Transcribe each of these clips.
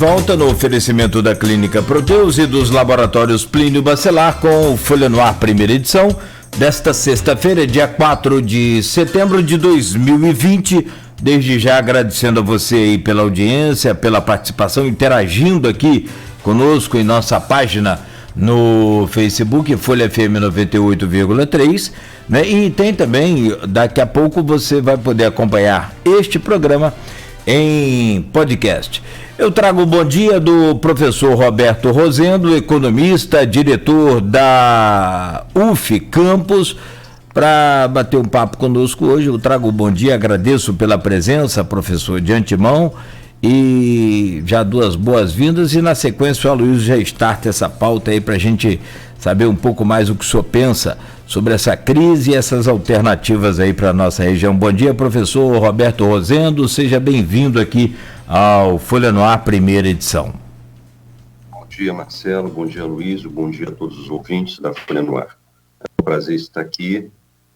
Volta no oferecimento da Clínica Proteus e dos laboratórios Plínio Bacelar com o Folha no Ar, primeira edição, desta sexta-feira, dia 4 de setembro de 2020. Desde já agradecendo a você aí pela audiência, pela participação, interagindo aqui conosco em nossa página no Facebook, Folha FM 98,3, né? E tem também, daqui a pouco você vai poder acompanhar este programa em podcast. Eu trago o bom dia do professor Roberto Rosendo, economista, diretor da UF Campos, para bater um papo conosco hoje. Eu trago o bom dia, agradeço pela presença, professor, de antemão, e já dou as boas-vindas, e na sequência o Aloysio já starta essa pauta aí para a gente saber um pouco mais o que o senhor pensa sobre essa crise e essas alternativas aí para a nossa região. Bom dia, professor Roberto Rosendo, seja bem-vindo aqui ao Folha no Ar, primeira edição. Bom dia, Marcelo, bom dia, Aloysio, bom dia a todos os ouvintes da Folha no Ar. É um prazer estar aqui,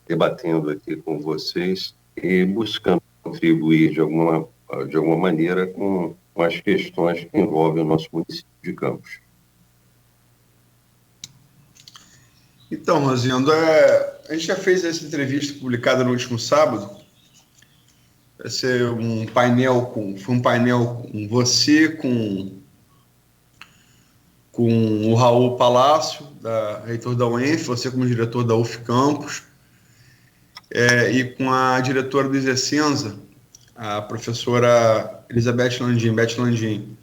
debatendo aqui com vocês e buscando contribuir de alguma maneira com as questões que envolvem o nosso município de Campos. Então, Rosendo, a gente já fez essa entrevista publicada no último sábado. Vai ser um painel com você, com o Raul Palácio, reitor da UENF, você como diretor da UF Campos, e com a diretora do Isecenza, a professora Elizabeth Landim.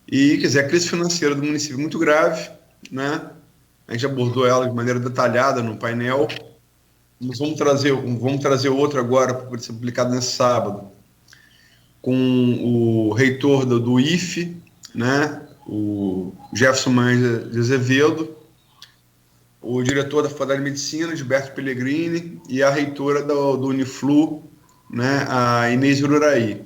E, quer dizer, a crise financeira do município é muito grave, né? A gente abordou ela de maneira detalhada no painel. Nós vamos trazer outro agora para ser publicado nesse sábado, com o reitor do IFE, né? O Jefferson Manz de Azevedo, o diretor da Faculdade de Medicina, Gilberto Pellegrini, e a reitora do Uniflu, né? A Inês Ururaí.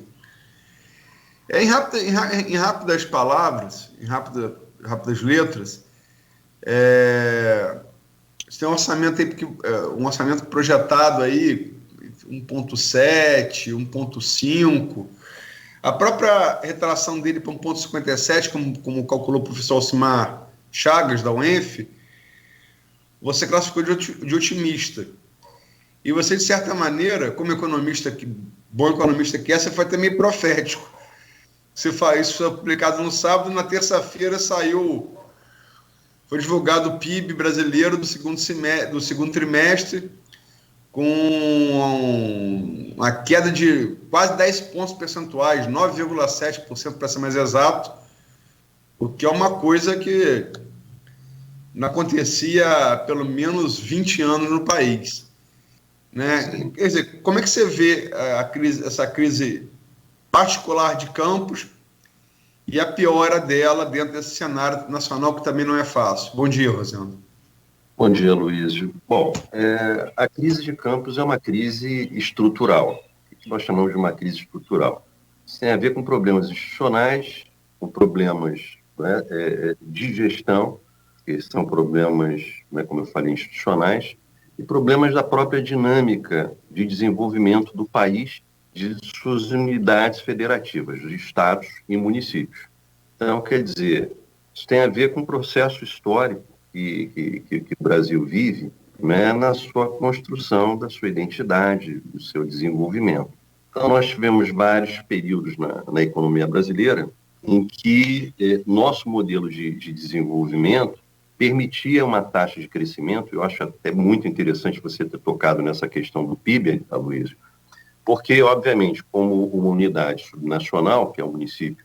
Em rápidas palavras, em rápidas letras, você tem um orçamento aí, um orçamento projetado aí 1,7, 1,5. A própria retração dele para 1,57, como calculou o professor Alcimar Chagas, da UENF, você classificou de otimista. E você, de certa maneira, como bom economista que é, você foi até meio profético. Isso foi publicado no sábado, na terça-feira foi divulgado o PIB brasileiro do segundo trimestre, com uma queda de quase 10 pontos percentuais, 9,7% para ser mais exato, o que é uma coisa que não acontecia há pelo menos 20 anos no país, né? Quer dizer, como é que você vê essa crise particular de Campos e a piora dela dentro desse cenário nacional, que também não é fácil? Bom dia, Rosendo. Bom dia, Aloysio. Bom, a crise de Campos é uma crise estrutural, que nós chamamos de uma crise estrutural. Isso tem a ver com problemas institucionais, com problemas, né, de gestão, que são problemas, né, como eu falei, institucionais, e problemas da própria dinâmica de desenvolvimento do país, de suas unidades federativas, de estados e municípios. Então, quer dizer, isso tem a ver com o processo histórico que o Brasil vive, né, na sua construção da sua identidade, do seu desenvolvimento. Então, nós tivemos vários períodos na economia brasileira em que nosso modelo de desenvolvimento permitia uma taxa de crescimento. Eu acho até muito interessante você ter tocado nessa questão do PIB, Aloysio, porque, obviamente, como uma unidade subnacional, que é o município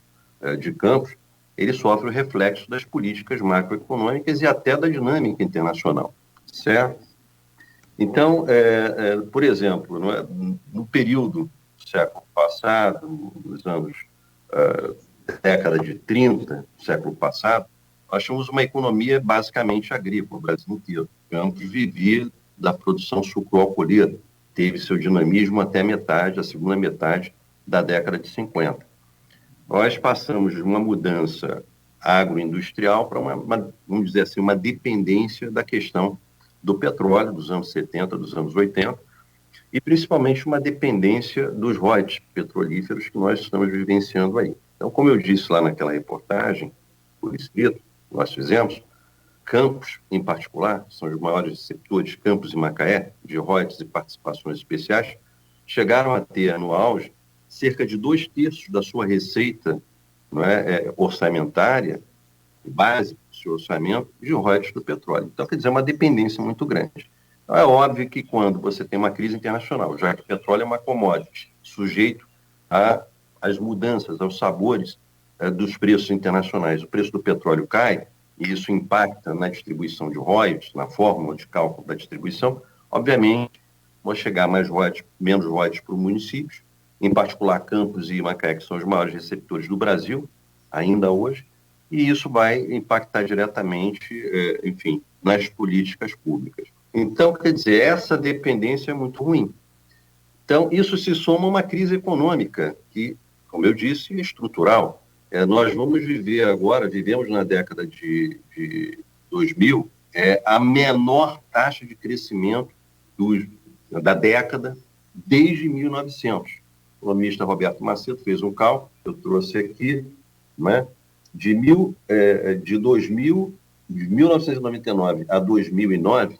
de Campos, ele sofre o reflexo das políticas macroeconômicas e até da dinâmica internacional, certo? Então, por exemplo, no período do século passado, nos anos década de 30, século passado, nós tínhamos uma economia basicamente agrícola, o Brasil inteiro. Campos vivia da produção sucroalcooleira, teve seu dinamismo até a segunda metade da década de 50. Nós passamos de uma mudança agroindustrial para vamos dizer assim, uma dependência da questão do petróleo dos anos 70, dos anos 80, e principalmente uma dependência dos royalties petrolíferos que nós estamos vivenciando aí. Então, como eu disse lá naquela reportagem, por escrito, nós fizemos, Campos, em particular, são os maiores receptores, Campos e Macaé, de royalties e participações especiais, chegaram a ter, no auge, cerca de 2/3 da sua receita, não é, orçamentária, base do seu orçamento, de royalties do petróleo. Então, quer dizer, é uma dependência muito grande. Então, é óbvio que quando você tem uma crise internacional, já que o petróleo é uma commodity, sujeito às mudanças, aos sabores dos preços internacionais, o preço do petróleo cai, e isso impacta na distribuição de royalties, na fórmula de cálculo da distribuição, obviamente, vão chegar menos royalties para os municípios, em particular Campos e Macaé, que são os maiores receptores do Brasil, ainda hoje, e isso vai impactar diretamente, enfim, nas políticas públicas. Então, quer dizer, essa dependência é muito ruim. Então, isso se soma a uma crise econômica, que, como eu disse, é estrutural. Nós vamos viver agora, vivemos na década de 2000, a menor taxa de crescimento da década desde 1900. O economista Roberto Macedo fez um cálculo, eu trouxe aqui, né, de 1999 a 2009,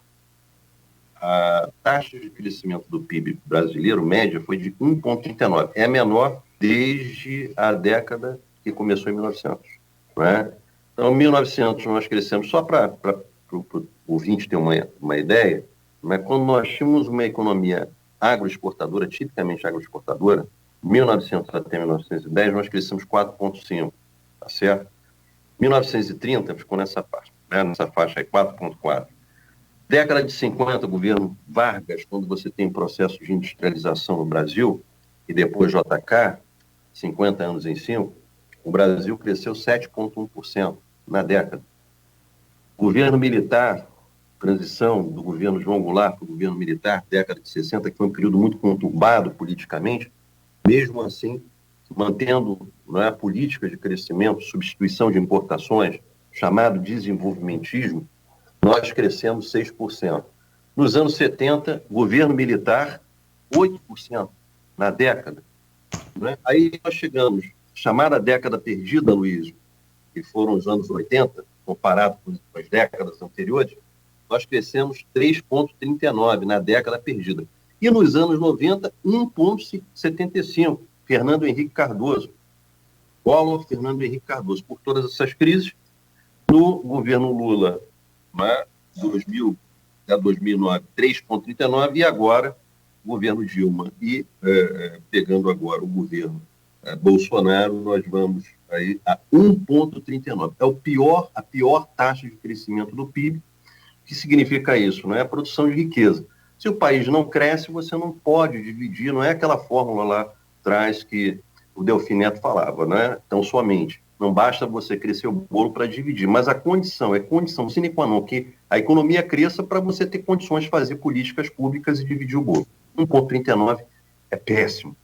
a taxa de crescimento do PIB brasileiro, média, foi de 1,39. É a menor desde a década que começou em 1900. Né? Então, em 1900, nós crescemos, só para o ouvinte ter uma ideia, né? Quando nós tínhamos uma economia agroexportadora, tipicamente agroexportadora, 1900 até 1910, nós crescemos 4,5, tá certo? 1930 ficou nessa faixa, né? Nessa faixa aí, 4,4. Década de 50, governo Vargas, quando você tem processo de industrialização no Brasil, e depois JK, 50 anos em 5, o Brasil cresceu 7,1% na década. Governo militar, transição do governo João Goulart para o governo militar, década de 60, que foi um período muito conturbado politicamente, mesmo assim, mantendo, não é, a política de crescimento, substituição de importações, chamado desenvolvimentismo, nós crescemos 6%. Nos anos 70, governo militar, 8% na década. Né? Aí nós chegamos, chamada década perdida, Luiz, que foram os anos 80, comparado com as décadas anteriores, nós crescemos 3,39% na década perdida. E nos anos 90, 1,75%. Fernando Henrique Cardoso. Collor, Fernando Henrique Cardoso. Por todas essas crises, no governo Lula, né, 2000 a 2009, 3,39%, e agora, governo Dilma. E pegando agora o governo Bolsonaro, nós vamos aí a 1,39%. É a pior taxa de crescimento do PIB. O que significa isso? Não é a produção de riqueza. Se o país não cresce, você não pode dividir, não é aquela fórmula lá atrás que o Delfim Neto falava, não é? Então, somente. Não basta você crescer o bolo para dividir, mas a condição, condição sine qua non, que a economia cresça para você ter condições de fazer políticas públicas e dividir o bolo. 1,39% é péssimo.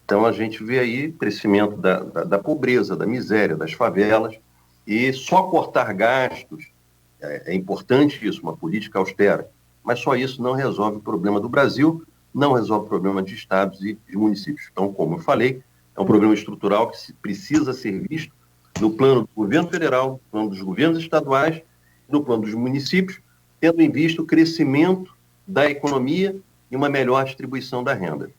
Então, a gente vê aí crescimento da pobreza, da miséria, das favelas, e só cortar gastos, é importante isso, uma política austera, mas só isso não resolve o problema do Brasil, não resolve o problema de estados e de municípios. Então, como eu falei, é um problema estrutural que precisa ser visto no plano do governo federal, no plano dos governos estaduais, no plano dos municípios, tendo em vista o crescimento da economia e uma melhor distribuição da renda.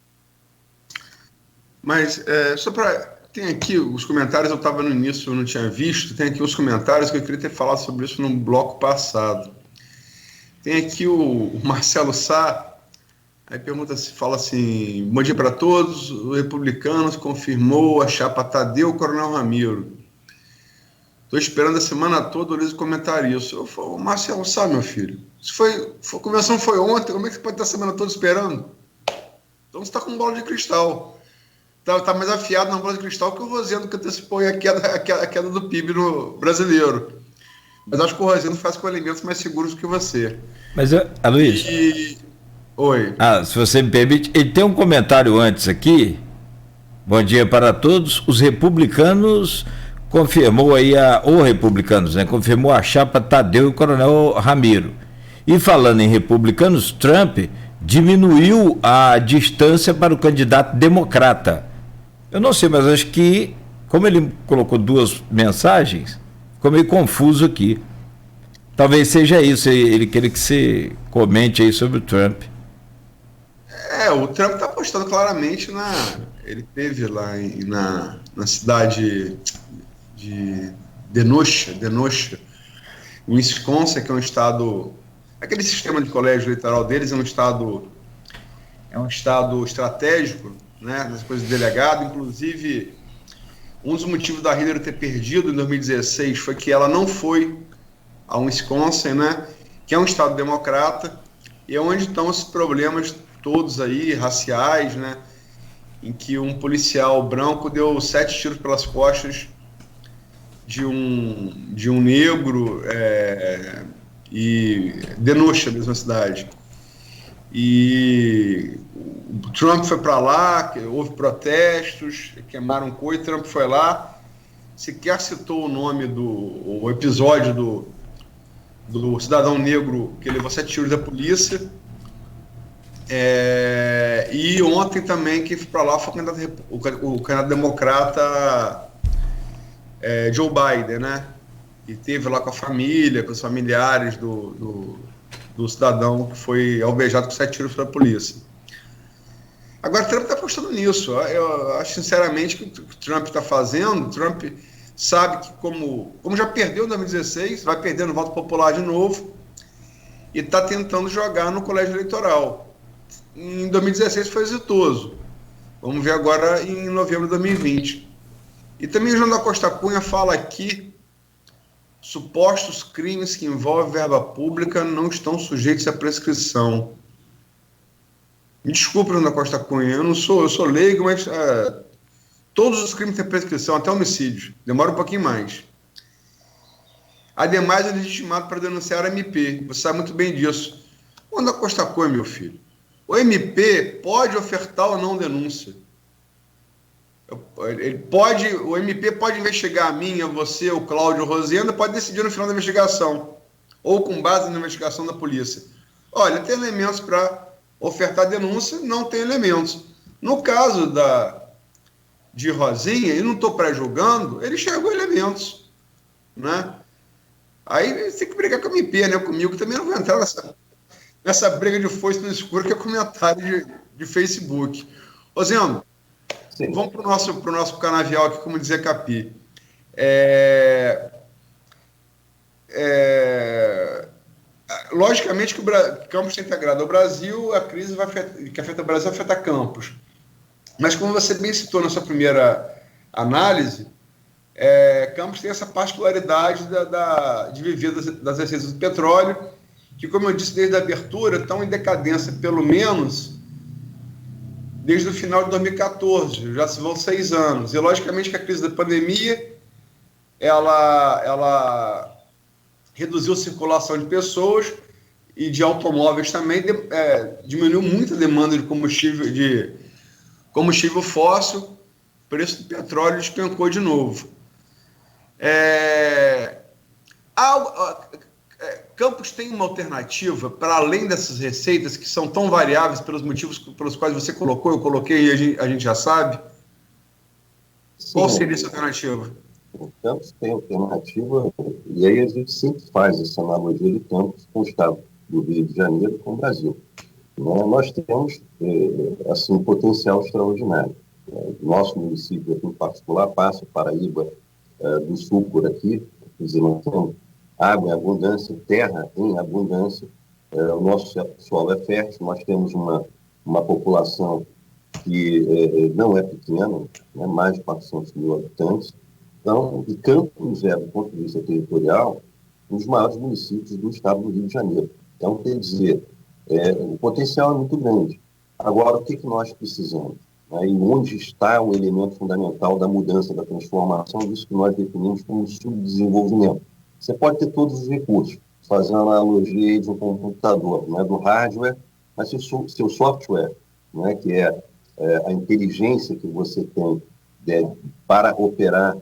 Mas, só para... Tem aqui os comentários, eu estava no início, eu não tinha visto, tem aqui os comentários que eu queria ter falado sobre isso no bloco passado. Tem aqui o Marcelo Sá, aí fala assim: bom dia para todos, o Republicanos confirmou a chapa Tadeu Coronel Ramiro. Estou esperando a semana toda o Luiz comentar isso. Eu falo, Marcelo Sá, meu filho, a convenção foi ontem, como é que você pode estar a semana toda esperando? Então você está com bola de cristal. Está mais afiado na bola de cristal que o Rosendo, que antecipou a queda do PIB no brasileiro. Mas acho que o Rosendo faz com alimentos mais seguros que você. Mas, Luiz... Oi. Se você me permite, ele tem um comentário antes aqui. Bom dia para todos. Os republicanos confirmou aí confirmou a chapa Tadeu e o Coronel Ramiro. E falando em republicanos, Trump diminuiu a distância para o candidato democrata. Eu não sei, mas acho que como ele colocou duas mensagens, ficou meio confuso aqui. Talvez seja isso, ele queria que você comente aí sobre o Trump. O Trump está apostando claramente Ele teve lá na cidade de Kenosha, Wisconsin, que é um estado. Aquele sistema de colégio eleitoral deles é um estado estratégico, né? Nas coisas de delegado. Inclusive, um dos motivos da Hillary ter perdido em 2016 foi que ela não foi a Wisconsin, né? Que é um estado democrata, e é onde estão esses problemas todos aí, raciais, né? Em que um policial branco deu 7 tiros pelas costas de um negro, e Kenosha, mesma cidade. E o Trump foi para lá, houve protestos, queimaram coisa, Trump foi lá, sequer citou o nome o episódio do cidadão negro que levou 7 tiros da polícia. E ontem também quem foi para lá foi o candidato democrata Joe Biden, né? E teve lá com a família, com os familiares do cidadão que foi alvejado com 7 tiros pela polícia. Agora, Trump está apostando nisso. Eu acho sinceramente que o que o Trump está fazendo, Trump sabe que como já perdeu em 2016, vai perder no voto popular de novo, e está tentando jogar no colégio eleitoral. Em 2016 foi exitoso. Vamos ver agora em novembro de 2020. E também o João da Costa Cunha fala aqui: supostos crimes que envolvem verba pública não estão sujeitos à prescrição. Me desculpe, João da Costa Cunha, eu sou leigo, mas todos os crimes têm prescrição, até homicídio. Demora um pouquinho mais. Ademais, é legitimado para denunciar a MP. Você sabe muito bem disso. João da Costa Cunha, meu filho, o MP pode ofertar ou não denúncia. O MP pode investigar a mim, a você, o Cláudio, o Rosenda, pode decidir no final da investigação, ou com base na investigação da polícia. Olha, tem elementos para ofertar denúncia, não tem elementos. No caso de Rosinha, eu não estou pré-julgando, ele enxergou elementos, né? Aí você tem que brigar com a MP, né? Comigo também não vou entrar nessa briga de foice no escuro, que é comentário de Facebook. Rosendo, vamos para o nosso canavial aqui, como dizia Capi. Logicamente que Campos tem integrado ao Brasil, a crise que afeta o Brasil afeta Campos. Mas como você bem citou na sua primeira análise, Campos tem essa particularidade de viver das receitas do petróleo, que, como eu disse desde a abertura, estão em decadência, pelo menos desde o final de 2014, já se vão 6 anos. E, logicamente, que a crise da pandemia ela reduziu a circulação de pessoas e de automóveis também, diminuiu muito a demanda de combustível fóssil, o preço do petróleo despencou de novo. Campos tem uma alternativa para além dessas receitas que são tão variáveis pelos motivos pelos quais você colocou, eu coloquei e a gente já sabe? Sim. Qual seria essa alternativa? O Campos tem alternativa, e aí a gente sempre faz essa analogia de Campos com o estado do Rio de Janeiro com o Brasil. Nós temos assim, um potencial extraordinário. Nosso município aqui em particular passa, Paraíba do Sul por aqui, quer dizer, nós temos água em abundância, terra em abundância, o nosso solo é fértil, nós temos uma população que não é pequena, né, mais de 400 mil habitantes. Então, e Campos do ponto de vista territorial, um dos maiores municípios do estado do Rio de Janeiro. Então, quer dizer, o potencial é muito grande. Agora, o que nós precisamos? E onde está o elemento fundamental da mudança, da transformação, disso que nós definimos como subdesenvolvimento? Você pode ter todos os recursos, fazendo analogia de um computador, né, do hardware, mas seu software, né, que é a inteligência que você tem para operar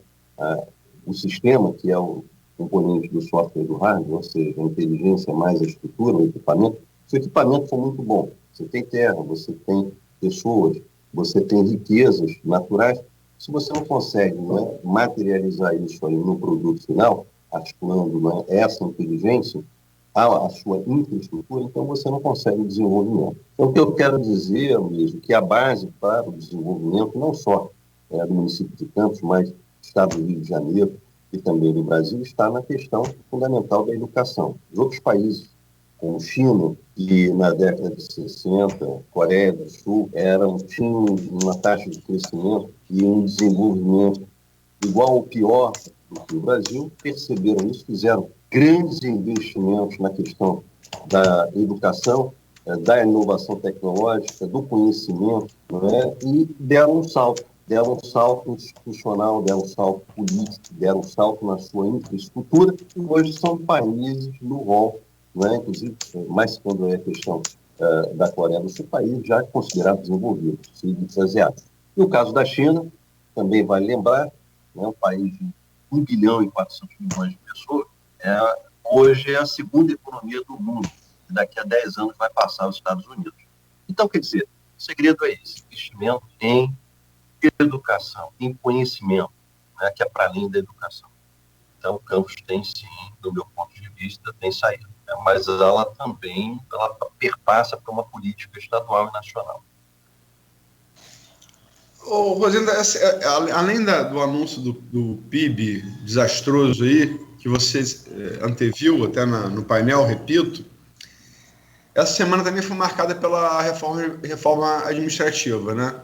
o sistema, que é o componente do software do hardware, ou seja, a inteligência mais a estrutura, o equipamento. Se o equipamento for muito bom, você tem terra, você tem pessoas, você tem riquezas naturais, Se você não consegue, né, materializar isso aí no produto final, articulando, né, essa inteligência à sua infraestrutura, então você não consegue desenvolvimento. Então, o que eu quero dizer, Luiz, que a base para o desenvolvimento, não só do município de Campos, mas do estado do Rio de Janeiro e também do Brasil, está na questão fundamental da educação. Os outros países, como China, que na década de 60, Coreia do Sul, tinham uma taxa de crescimento e um desenvolvimento igual ou pior do que o Brasil, perceberam isso, fizeram grandes investimentos na questão da educação, da inovação tecnológica, do conhecimento, não é? E deram um salto institucional, deram um salto político, deram um salto na sua infraestrutura, e hoje são países no rol, não é? Inclusive, mais quando é a questão da Coreia do Sul, país já considerado desenvolvido, países asiáticos. E o caso da China, também vale lembrar, né, um país de 1 bilhão e 400 milhões de pessoas, hoje é a segunda economia do mundo, e daqui a 10 anos vai passar os Estados Unidos. Então, quer dizer, o segredo é esse, investimento em educação, em conhecimento, né, que é para além da educação. Então, o Campos tem, sim, do meu ponto de vista, tem saída, né, mas ela também perpassa por uma política estadual e nacional. Ô, Rosenda, além do anúncio do PIB desastroso aí, que você anteviu até no painel, repito, essa semana também foi marcada pela reforma administrativa, né?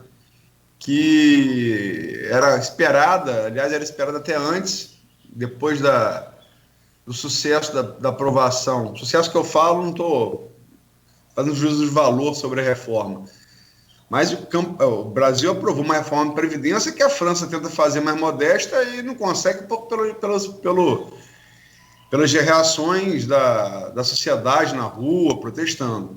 Que era esperada, aliás, era esperada até antes, depois do sucesso da aprovação. Sucesso que eu falo, não estou fazendo juízo de valor sobre a reforma. Mas o Brasil aprovou uma reforma de Previdência que a França tenta fazer mais modesta e não consegue pelas reações da sociedade na rua, protestando.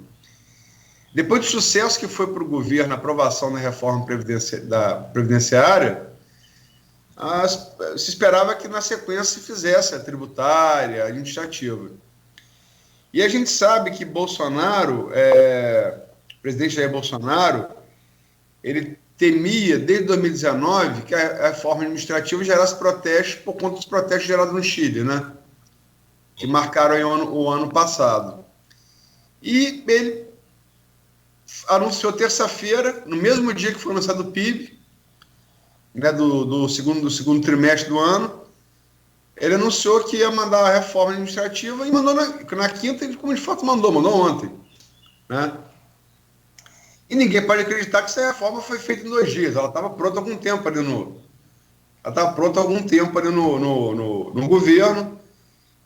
Depois do sucesso que foi para o governo a aprovação da reforma previdenciária, se esperava que na sequência se fizesse a tributária, a administrativa. E a gente sabe que Bolsonaro, o presidente Jair Bolsonaro, ele temia, desde 2019, que a reforma administrativa gerasse protestos por conta dos protestos gerados no Chile, né? Que marcaram aí o ano passado. E ele anunciou terça-feira, no mesmo dia que foi anunciado o PIB, né, do segundo trimestre do ano, ele anunciou que ia mandar a reforma administrativa e mandou na quinta, como de fato mandou ontem, né? E ninguém pode acreditar que essa reforma foi feita em 2 dias. Ela estava pronta há algum tempo ali no governo,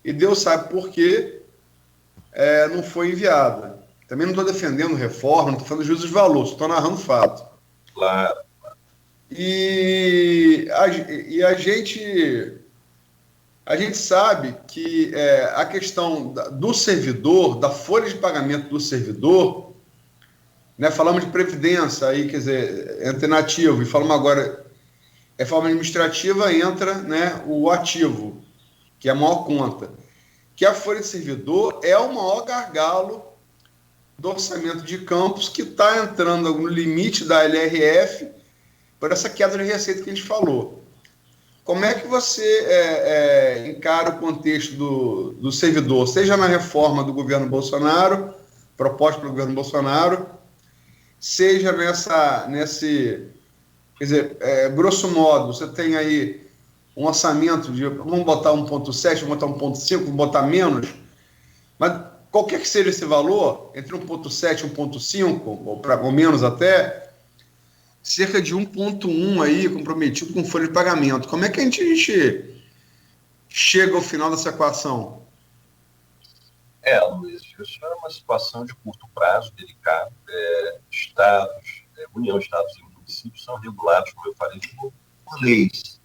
e Deus sabe por que não foi enviada. Também não estou defendendo reforma, não estou fazendo juízo de valor, estou narrando fato. Claro. E a gente sabe que a questão do servidor, da folha de pagamento do servidor, né, falamos de previdência, aí, quer dizer, entra inativo, e falamos agora, reforma administrativa, entra, né, o ativo, que é a maior conta. Que a folha de servidor é o maior gargalo do orçamento de Campos, que está entrando no limite da LRF por essa queda de receita que a gente falou. Como é que você encara o contexto do servidor, seja na reforma do governo Bolsonaro, proposta pelo governo Bolsonaro, seja nesse... Quer dizer, grosso modo, você tem aí um orçamento de... Vamos botar 1,7, vamos botar 1,5, vamos botar menos, mas qualquer que seja esse valor, entre 1,7 e 1,5, ou menos até, cerca de 1,1 aí comprometido com folha de pagamento. Como é que a gente chega ao final dessa equação? Luiz, isso é uma situação de curto prazo, delicado. Estados, União, Estados e municípios são regulados, como eu falei, por leis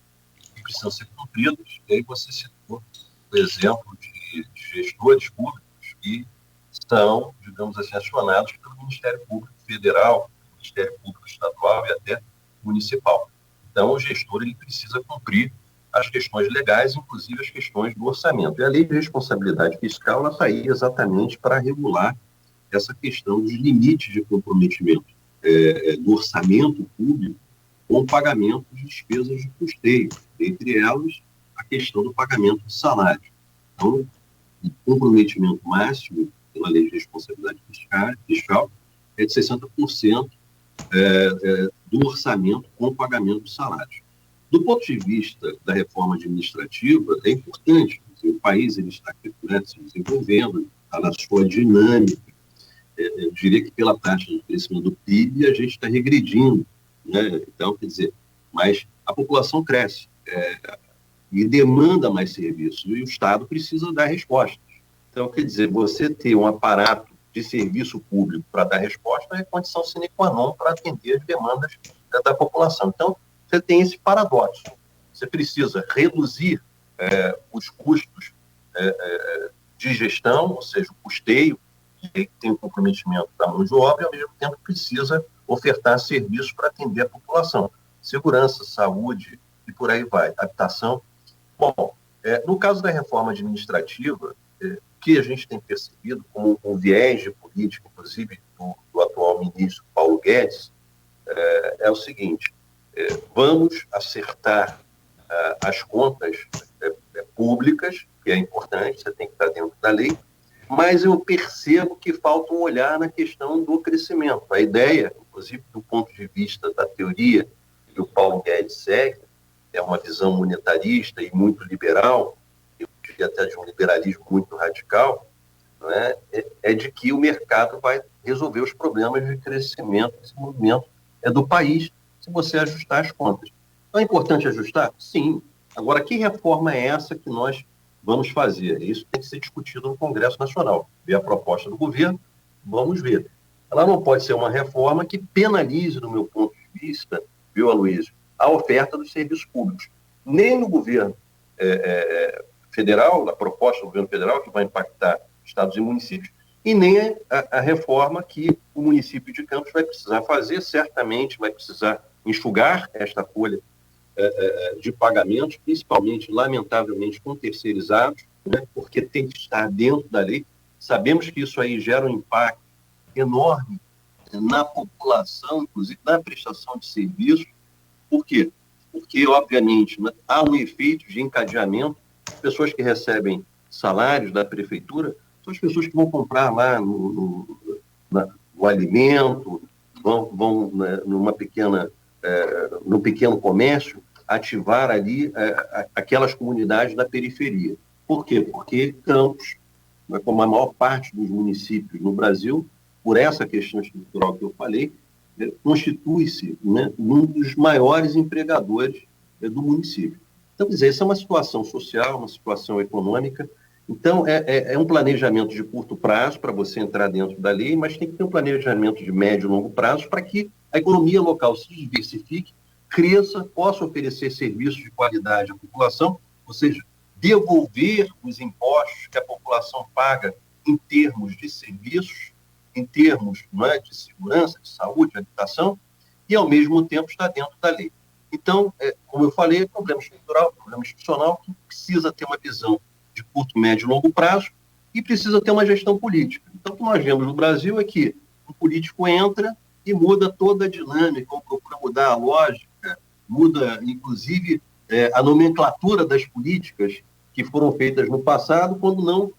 que precisam ser cumpridas. E aí você citou o exemplo de gestores públicos que são, digamos assim, acionados pelo Ministério Público Federal, Ministério Público Estadual e até municipal. Então, o gestor ele precisa cumprir as questões legais, inclusive as questões do orçamento. E a lei de responsabilidade fiscal está aí exatamente para regular essa questão dos limites de comprometimento do orçamento público com o pagamento de despesas de custeio, entre elas a questão do pagamento de salário. Então, o comprometimento máximo pela lei de responsabilidade fiscal é de 60% do orçamento com o pagamento de salários. Do ponto de vista da reforma administrativa, é importante, o país ele está se desenvolvendo, está na sua dinâmica. Eu diria que pela taxa de crescimento do PIB a gente está regredindo, né? Então, quer dizer, mas a população cresce e demanda mais serviços, e o Estado precisa dar respostas. Então, quer dizer, você ter um aparato de serviço público para dar resposta é condição sine qua non para atender as demandas da população. Então, você tem esse paradoxo. Você precisa reduzir os custos de gestão, ou seja, o custeio, que tem o comprometimento da mão de obra, e, ao mesmo tempo, precisa ofertar serviços para atender a população. Segurança, saúde e por aí vai, habitação. Bom, no caso da reforma administrativa, o que a gente tem percebido como um viés de política, inclusive do atual ministro Paulo Guedes, é o seguinte: vamos acertar as contas públicas, que é importante, você tem que estar dentro da lei, mas eu percebo que falta um olhar na questão do crescimento. A ideia, inclusive do ponto de vista da teoria que o Paulo Guedes segue, é uma visão monetarista e muito liberal, eu diria até de um liberalismo muito radical, não é de que o mercado vai resolver os problemas de crescimento, esse movimento do país, se você ajustar as contas. Então é importante ajustar? Sim. Agora, que reforma é essa que nós vamos fazer? Isso tem que ser discutido no Congresso Nacional. Ver a proposta do governo, vamos ver. Ela não pode ser uma reforma que penalize, do meu ponto de vista, viu, Aloysio, a oferta dos serviços públicos. Nem no governo federal, na proposta do governo federal, que vai impactar estados e municípios, e nem a reforma que o município de Campos vai precisar fazer, certamente vai precisar enxugar esta folha de pagamentos, principalmente, lamentavelmente, com terceirizados, né, porque tem que estar dentro da lei. Sabemos que isso aí gera um impacto enorme na população, inclusive na prestação de serviços. Por quê? Porque, obviamente, né, há um efeito de encadeamento. As pessoas que recebem salários da prefeitura são as pessoas que vão comprar lá no alimento, vão né, no pequeno comércio, ativar ali aquelas comunidades da periferia. Por quê? Porque Campos, como a maior parte dos municípios no Brasil, por essa questão estrutural que eu falei, constitui-se, né, um dos maiores empregadores do município. Então, quer dizer, essa é uma situação social, uma situação econômica. Então, é um planejamento de curto prazo para você entrar dentro da lei, mas tem que ter um planejamento de médio e longo prazo para que a economia local se diversifique, cresça, possa oferecer serviços de qualidade à população, ou seja, devolver os impostos que a população paga em termos de serviços, em termos de segurança, de saúde, de habitação, e, ao mesmo tempo, estar dentro da lei. Então, como eu falei, é problema estrutural, problema institucional, que precisa ter uma visão de curto, médio e longo prazo e precisa ter uma gestão política. Então, o que nós vemos no Brasil é que um político entra e muda toda a dinâmica, ou procura mudar a lógica, muda, inclusive, a nomenclatura das políticas que foram feitas no passado, quando não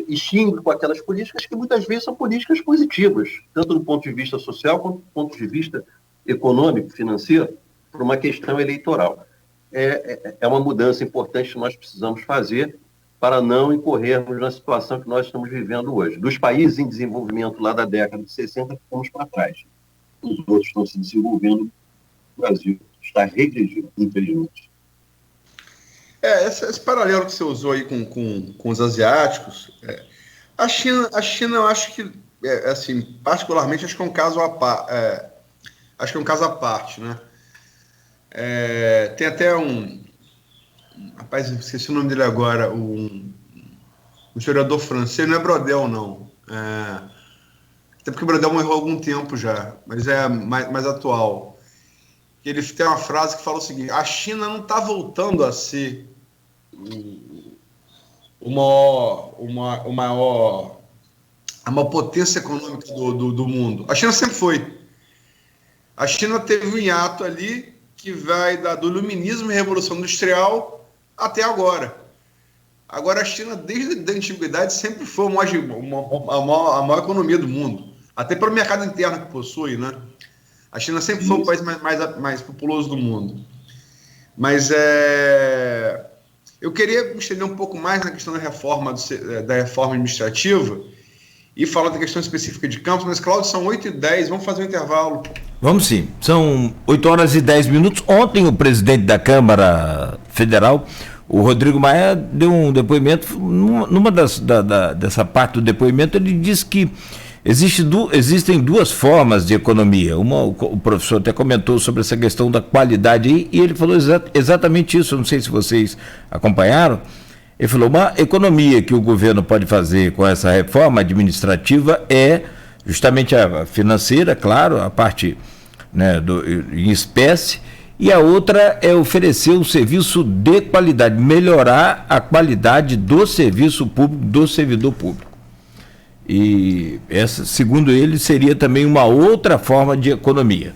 extingue com aquelas políticas que muitas vezes são políticas positivas, tanto do ponto de vista social quanto do ponto de vista econômico, financeiro, por uma questão eleitoral. É uma mudança importante que nós precisamos fazer para não incorrermos na situação que nós estamos vivendo hoje. Dos países em desenvolvimento lá da década de 60, ficamos para trás. Os outros estão se desenvolvendo, o Brasil está regredindo, infelizmente. Esse paralelo que você usou aí com os asiáticos, a China eu acho que, assim, particularmente, acho que é um caso à parte, né? Tem até rapaz, esqueci o nome dele agora, um historiador francês, não é Brodel, não. Até porque o Brodel morreu há algum tempo já, mas é mais atual. Ele tem uma frase que fala o seguinte: a China não está voltando a ser a maior potência econômica do mundo. A China sempre foi. A China teve um hiato ali, que vai do iluminismo e revolução industrial até agora. Agora, a China, desde a antiguidade, sempre foi a maior economia do mundo, até pelo mercado interno que possui, né? A China sempre foi o país mais populoso do mundo. Mas eu queria me estender um pouco mais na questão da reforma administrativa e falar da questão específica de Campos, mas, Cláudio, são 8h10, vamos fazer um intervalo. Vamos sim, são 8h10. Ontem o presidente da Câmara Federal, o Rodrigo Maia, deu um depoimento, dessa parte do depoimento, ele disse que existem duas formas de economia. O professor até comentou sobre essa questão da qualidade aí, e ele falou exatamente isso, eu não sei se vocês acompanharam. Ele falou, uma economia que o governo pode fazer com essa reforma administrativa é justamente a financeira, claro, a parte, né, em espécie, e a outra é oferecer um serviço de qualidade, melhorar a qualidade do serviço público, do servidor público. E essa, segundo ele, seria também uma outra forma de economia.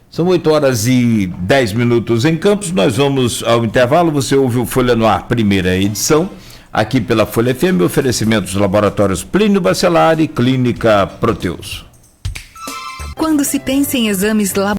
São 8h10 em Campos, nós vamos ao intervalo. Você ouve o Folha no Ar, primeira edição, aqui pela Folha FM, oferecimentos laboratórios Plínio Bacelar e Clínica Proteus. Quando se pensa em exames laboratoriais,